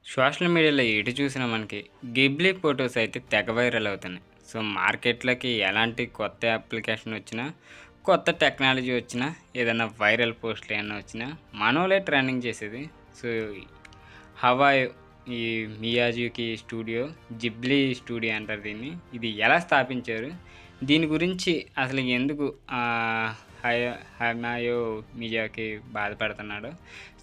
Social మీడియాలో ఎటు చూసినా మనకి గిబ్లీ ఫోటోస్ అయితే తెగ వైరల్ అవుతున్నాయి. సో, మార్కెట్‌లోకి ఎలాంటి కొత్త అప్లికేషన్ వచ్చినా, కొత్త టెక్నాలజీ వచ్చినా, ఏదైనా వైరల్ పోస్ట్‌లు ఏమన్నా వచ్చినా, మనోళ్ళే ట్రెండింగ్ చేసేది. సో, హవాయ్ ఈ మియాజుకి స్టూడియో, జిబ్లీ స్టూడియో అంటారు దీన్ని. ఇది ఎలా స్థాపించారు? దీని గురించి అసలు ఎందుకు హయ హనాయో మియాజాకి బాధపడుతున్నాడు?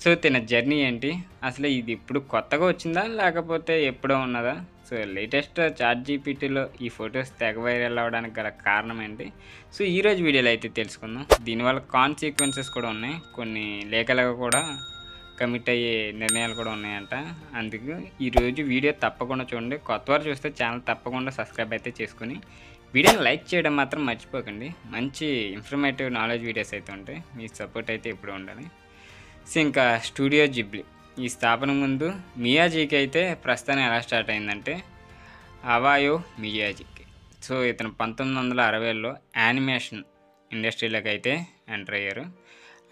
సో, తన జర్నీ ఏంటి? అసలు ఇది ఇప్పుడు కొత్తగా వచ్చిందా? లేకపోతే ఎప్పుడో ఉన్నదా? సో, లేటెస్ట్ చాట్‌జీపీటీలో ఈ ఫోటోస్ తెగ వైరల్ అవ్వడానికి గల కారణం ఏంటి? సో, ఈరోజు వీడియోలో అయితే తెలుసుకుందాం. దీనివల్ల కాన్సిక్వెన్సెస్ కూడా ఉన్నాయి. కొన్ని లీగల్‌గా కూడా కమిట్ అయ్యే నిర్ణయాలు కూడా ఉన్నాయంట. అందుకు ఈరోజు వీడియో తప్పకుండా చూడండి. కొత్తవారు చూస్తే ఛానల్ తప్పకుండా సబ్స్క్రైబ్ అయితే చేసుకొని, వీడియోని లైక్ చేయడం మాత్రం మర్చిపోకండి. మంచి ఇన్ఫర్మేటివ్ నాలెడ్జ్ వీడియోస్ అయితే ఉంటాయి. మీ సపోర్ట్ అయితే ఎప్పుడూ ఉండాలి. సో, ఇంకా స్టూడియో జిబ్లీ ఈ స్థాపన ముందు మియాజీకి అయితే ప్రస్థానం ఎలా స్టార్ట్ అయిందంటే హవాయో మియాజీకి. సో, ఇతను 1960లో యానిమేషన్ ఇండస్ట్రీలోకి అయితే ఎంటర్ అయ్యారు.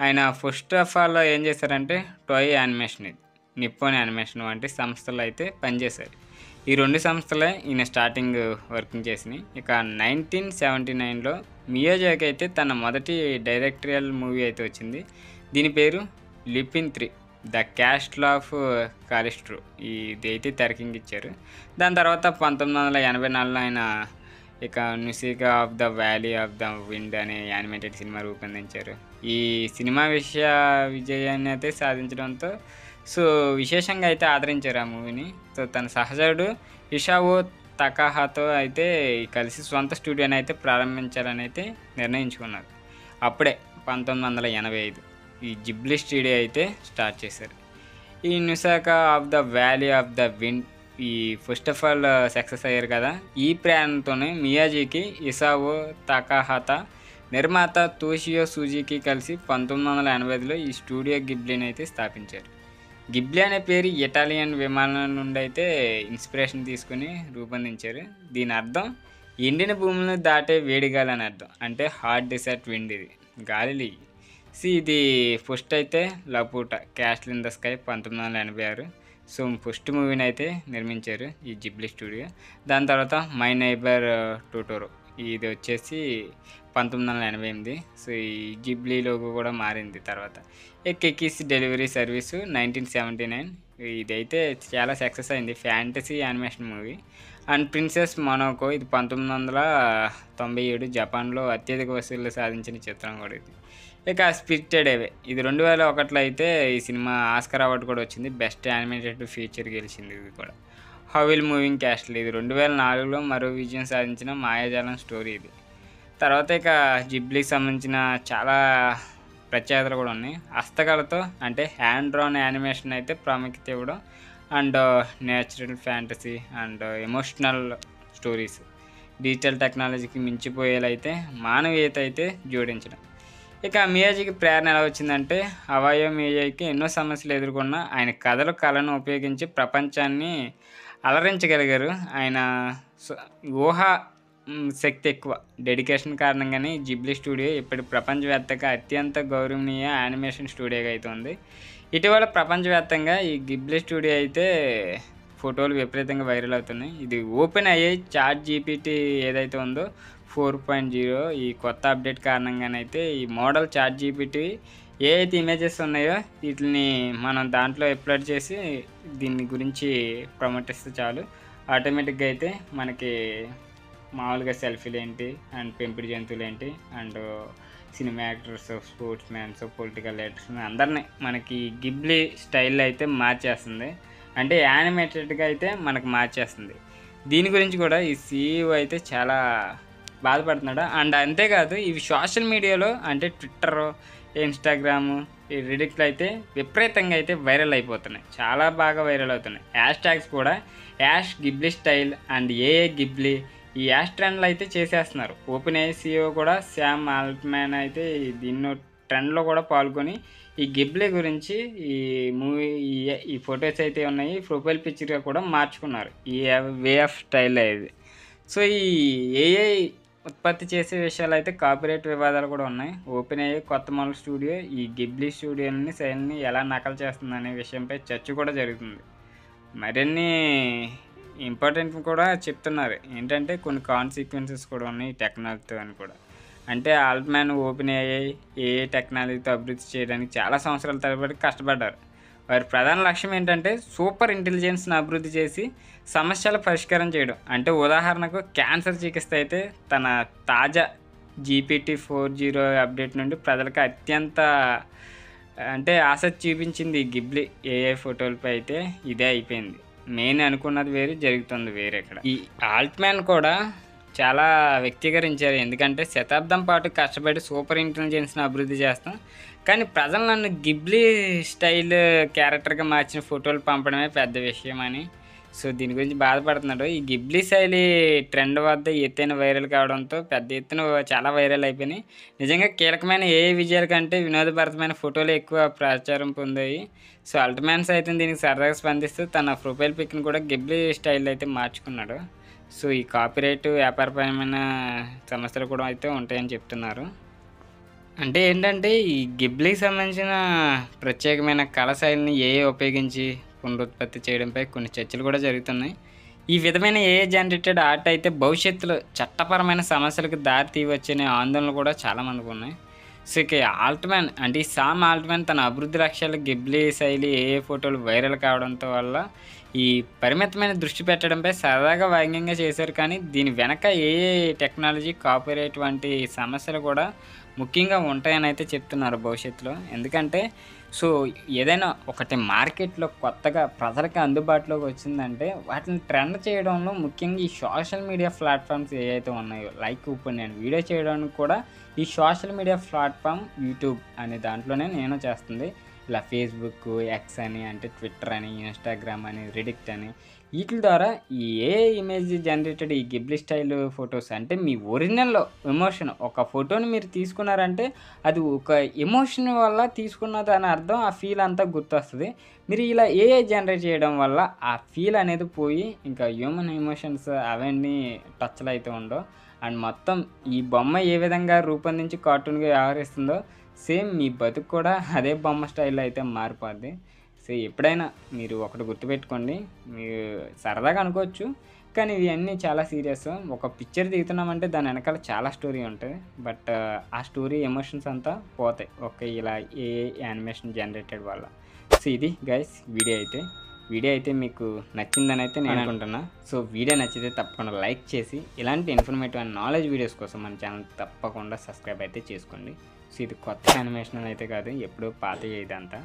ఆయన ఫస్ట్ ఆఫ్ ఆల్ ఏం చేశారంటే టోయ్ యానిమేషన్, ఇది నిప్పోన్ యానిమేషన్ వంటి సంస్థలు అయితే పనిచేశారు. ఈ రెండు సంస్థలే ఈయన స్టార్టింగ్ వర్కింగ్ చేసినాయి. ఇక 1979లో మియాజాకి అయితే తన మొదటి డైరెక్టరియల్ మూవీ అయితే వచ్చింది. దీని పేరు Lupin 3 the castle of Cagliostro. ఇది అయితే తెరకెక్కించారు. దాని తర్వాత 1984లో ఆయన ఇక Nausicaa of the valley of the wind అనే యానిమేటెడ్ సినిమా రూపొందించారు. ఈ సినిమా విజయాన్ని అయితే సాధించడంతో సో విశేషంగా అయితే ఆదరించారు ఆ మూవీని. సో, తన సహచరుడు ఇషావో తకహాతో అయితే కలిసి సొంత స్టూడియోని అయితే ప్రారంభించాలని అయితే నిర్ణయించుకున్నారు. అప్పుడే 1985 ఈ జిబ్లీ స్టూడియో అయితే స్టార్ట్ చేశారు. ఈ Nausicaa of the valley of the wind ఈ ఫస్ట్ ఆఫ్ ఆల్ సక్సెస్ అయ్యారు కదా. ఈ ప్లాన్‌తోనే మియాజీకి, ఇసావో తకహాతా, నిర్మాత తోషియో సుజుకి కలిసి 1985లో ఈ స్టూడియో గిబ్లీని అయితే స్థాపించారు. గిబ్లీ అనే పేరు ఇటాలియన్ విమానం నుండి అయితే ఇన్స్పిరేషన్ తీసుకుని రూపొందించారు. దీని అర్థం ఎండిన భూములను దాటే వేడిగాలి అని అర్థం. అంటే హాట్ డెసర్ట్ విండ్, ఇది గాలి. ఇది ఫస్ట్ అయితే Laputa castle in the sky 1986. So, first మూవీని అయితే నిర్మించారు ఈ జిబ్లీ స్టూడియో. దాని తర్వాత మై నైబర్ టోటోరో ఇది వచ్చేసి 1988. సో, ఈ జిబ్లీ లోగో కూడా మారింది తర్వాత. కెకిస్ డెలివరీ సర్వీసు 1979. ఇదైతే చాలా సక్సెస్ అయింది. Fantasy animation movie. And princess Monaco ఇది 1997 జపాన్లో అత్యధిక వసూళ్లు సాధించిన చిత్రం కూడా ఇది. ఇక స్పిరిటెడ్ అవే ఇది 2001లో అయితే ఈ సినిమా ఆస్కార్ అవార్డు కూడా వచ్చింది. బెస్ట్ యానిమేటెడ్ ఫీచర్ గెలిచింది ఇది కూడా. హౌవిల్ మూవింగ్ క్యాస్టిల్ ఇది 2004లో మరో విజయం సాధించిన మాయాజాలం స్టోరీ ఇది. తర్వాత ఇక జిబ్లీకి సంబంధించిన చాలా ప్రత్యేకతలు కూడా ఉన్నాయి. హస్తకళతో అంటే హ్యాండ్ డ్రాన్ యానిమేషన్ అయితే ప్రాముఖ్యత ఇవ్వడం, and natural fantasy and emotional stories, digital టెక్నాలజీకి మించిపోయేలా అయితే మానవీయత అయితే జోడించడం. ఇక మియాజీకి ప్రేరణ ఎలా వచ్చిందంటే హవాయో మియాజీకి ఎన్నో సమస్యలు ఎదుర్కొన్న ఆయన కథలు, కళను ఉపయోగించి ప్రపంచాన్ని అలరించగలిగారు. ఆయన ఊహా శక్తి ఎక్కువ, డెడికేషన్ కారణంగానే జిబ్లీ స్టూడియో ఇప్పుడు ప్రపంచవ్యాప్తంగా అత్యంత గౌరవనీయ యానిమేషన్ స్టూడియోగా అయితే ఉంది. ఇటీవల ప్రపంచవ్యాప్తంగా ఈ గిబ్లీ స్టూడియో అయితే ఫోటోలు విపరీతంగా వైరల్ అవుతున్నాయి. ఇది ఓపెన్ అయ్యే చాట్ జీపీటీ ఏదైతే ఉందో 4.0 ఈ కొత్త అప్డేట్ కారణంగానైతే ఈ మోడల్ చాట్ జీపీటీ ఏ అయితే ఇమేజెస్ ఉన్నాయో వీటిని మనం దాంట్లో అప్లోడ్ చేసి దీని గురించి ప్రమోట్ ఇస్తే చాలు, ఆటోమేటిక్గా అయితే మనకి మామూలుగా సెల్ఫీలు ఏంటి అండ్ పెంపుడు జంతువులు ఏంటి and cinema actors, sports mans, political leaders అందరినీ మనకి గిబ్లీ స్టైల్లో అయితే మార్చేస్తుంది. అంటే యానిమేటెడ్గా అయితే మనకు మార్చేస్తుంది. దీని గురించి కూడా ఈ సీఈఓ అయితే చాలా బాధపడుతున్నాడు. అండ్ అంతేకాదు ఇవి సోషల్ మీడియాలో అంటే ట్విట్టర్, ఇన్స్టాగ్రాము, ఈ రెడిట్లో అయితే విపరీతంగా అయితే వైరల్ అయిపోతున్నాయి. చాలా బాగా వైరల్ అవుతున్నాయి. హ్యాష్ ట్యాగ్స్ కూడా యాష్ గిబ్లీ స్టైల్ అండ్ ఏఏ గిబ్లీ ఈ యాష్ ట్రెండ్లు అయితే చేసేస్తున్నారు. ఓపెన్ ఏఐ సీఈఓ కూడా శామ్ ఆల్ట్మ్యాన్ అయితే దీన్ని ట్రెండ్లో కూడా పాల్గొని ఈ గిబ్లీ గురించి ఈ మూవీ ఈ ఫొటోస్ అయితే ఉన్నాయి ప్రొఫైల్ పిక్చర్గా కూడా మార్చుకున్నారు. ఈ వే ఆఫ్ స్టైల్ ఇది. సో, ఈ ఏఐ ఉత్పత్తి చేసే విషయాలు అయితే కాపీరైట్ వివాదాలు కూడా ఉన్నాయి. ఓపెన్ ఏఐ కొత్త మోడల్ స్టూడియో ఈ గిబ్లీ స్టూడియోని శైలిని ఎలా నకలు చేస్తుందనే విషయంపై చర్చ కూడా జరుగుతుంది. మరిన్ని ఇంపార్టెంట్ కూడా చెప్తున్నారు. ఏంటంటే కొన్ని కాన్సిక్వెన్సెస్ కూడా ఉన్నాయి ఈ టెక్నాలజీతో అని కూడా. అంటే ఆల్ట్‌మ్యాన్, ఓపెన్ ఏఐ టెక్నాలజీతో అభివృద్ధి చేయడానికి చాలా సంవత్సరాల తరబడి కష్టపడ్డారు. వారి ప్రధాన లక్ష్యం ఏంటంటే సూపర్ ఇంటెలిజెన్స్‌ని అభివృద్ధి చేసి సమస్యల పరిష్కారం చేయడం. అంటే ఉదాహరణకు క్యాన్సర్ చికిత్స అయితే తన తాజా GPT-4.0 అప్డేట్ నుండి ప్రజలకు అత్యంత అంటే ఆసక్తి చూపించింది ఈ గిబ్లీ ఏఐ ఫోటోలపై అయితే ఇదే అయిపోయింది. మెయిన్ అనుకున్నది వేరు, జరుగుతుంది వేరే ఇక్కడ. ఈ ఆల్ట్‌మ్యాన్ కూడా చాలా వ్యక్తీకరించారు. ఎందుకంటే శతాబ్దం పాటు కష్టపడి సూపర్ ఇంటెలిజెన్స్‌ని అభివృద్ధి చేస్తాం. కానీ ప్రజలు నన్ను గిబ్లీ స్టైల్ క్యారెక్టర్‌గా మార్చిన ఫోటోలు పంపడమే పెద్ద విషయం అని సో దీని గురించి బాధపడుతున్నాడు. ఈ గిబ్లీ శైలి ట్రెండ్ వద్ద ఎత్తైన వైరల్ కావడంతో పెద్ద ఎత్తున చాలా వైరల్ అయిపోయినాయి. నిజంగా కీలకమైన ఏఐ విజయాల కంటే వినోదభరితమైన ఫోటోలు ఎక్కువ ప్రచారం పొందాయి. సో ఆల్ట్‌మ్యాన్ సైతం దీనికి సరదాగా స్పందిస్తూ తన ప్రొఫైల్ పిక్‌ని కూడా గిబ్లీ స్టైల్ అయితే మార్చుకున్నాడు. సో ఈ కాపీరైట్ వ్యాపారపరమైన సమస్యలు కూడా అయితే ఉంటాయని చెప్తున్నారు. అంటే ఏంటంటే ఈ గిబ్లీకి సంబంధించిన ప్రత్యేకమైన కళ శైలిని ఏఐ ఉపయోగించి పునరుత్పత్తి చేయడంపై కొన్ని చర్చలు కూడా జరుగుతున్నాయి. ఈ విధమైన ఏఐ జనరేటెడ్ ఆర్ట్ అయితే భవిష్యత్తులో చట్టపరమైన సమస్యలకు దారి తీయవచ్చనే ఆందోళనలు కూడా చాలామందికి ఉన్నాయి. సో ఇక ఆల్ట్‌మ్యాన్ అంటే ఈ సామ్ ఆల్ట్‌మ్యాన్ తన అభివృద్ధి లక్ష్యాలు గిబ్లీ శైలి ఏఐ ఫోటోలు వైరల్ కావడంతో వల్ల ఈ పరిమితమైన దృష్టి పెట్టడంపై సరదాగా వ్యంగ్యంగా చేశారు. కానీ దీని వెనక ఏఐ టెక్నాలజీ, కాపీరైట్ వంటి సమస్యలు కూడా ముఖ్యంగా ఉంటాయని అయితే చెప్తున్నారు భవిష్యత్తులో. ఎందుకంటే సో ఏదైనా ఒకటి మార్కెట్లో కొత్తగా ప్రజలకి అందుబాటులోకి వచ్చిందంటే వాటిని ట్రెండ్ చేయడంలో ముఖ్యంగా ఈ సోషల్ మీడియా ప్లాట్ఫామ్స్ ఏవైతే ఉన్నాయో లైక్ ఇప్పుడు నేను వీడియో చేయడానికి కూడా ఈ సోషల్ మీడియా ప్లాట్ఫామ్ యూట్యూబ్ అనే దాంట్లోనే నేను చేస్తుంది. ఇలా ఫేస్బుక్, ఎక్స్ అని అంటే ట్విట్టర్ అని, ఇన్స్టాగ్రామ్ అని, రెడిట్ అని వీటి ద్వారా ఈ ఏఐ ఇమేజ్ జనరేటెడ్ ఈ గిబ్లీ స్టైల్ ఫొటోస్ అంటే మీ ఒరిజినల్ ఎమోషన్ ఒక ఫోటోని మీరు తీసుకున్నారంటే అది ఒక ఎమోషన్ వల్ల తీసుకున్నది అని అర్థం. ఆ ఫీల్ అంతా గుర్తొస్తుంది. మీరు ఇలా ఏఐ జనరేట్ చేయడం వల్ల ఆ ఫీల్ అనేది పోయి ఇంకా హ్యూమన్ ఎమోషన్స్ అవన్నీ టచ్లు అయితే ఉండవు. అండ్ మొత్తం ఈ బొమ్మ ఏ విధంగా రూపొందించి కార్టూన్గా వ్యవహరిస్తుందో సేమ్ మీ బతుకు కూడా అదే బొమ్మ స్టైల్లో అయితే మారిపోద్ది. సో ఎప్పుడైనా మీరు ఒకటి గుర్తుపెట్టుకోండి, మీరు సరదాగా అనుకోవచ్చు కానీ ఇవన్నీ చాలా సీరియస్. ఒక పిక్చర్ దిగుతున్నామంటే దాని వెనకాల చాలా స్టోరీ ఉంటుంది. బట్ ఆ స్టోరీ ఎమోషన్స్ అంతా పోతాయి ఒక ఇలా ఏఐ యానిమేషన్ జనరేటెడ్ వల్ల. సో ఇది గైస్ వీడియో అయితే మీకు నచ్చిందని అయితే నేను అనుకుంటున్నా. సో వీడియో నచ్చితే తప్పకుండా లైక్ చేసి ఇలాంటి ఇన్ఫర్మేటివ్ అండ్ నాలెడ్జ్ వీడియోస్ కోసం మన ఛానల్ తప్పకుండా సబ్స్క్రైబ్ అయితే చేసుకోండి. సో ఇది కొత్త యానిమేషన్ అయితే కాదు, ఎప్పుడూ పాత ఇదంతా.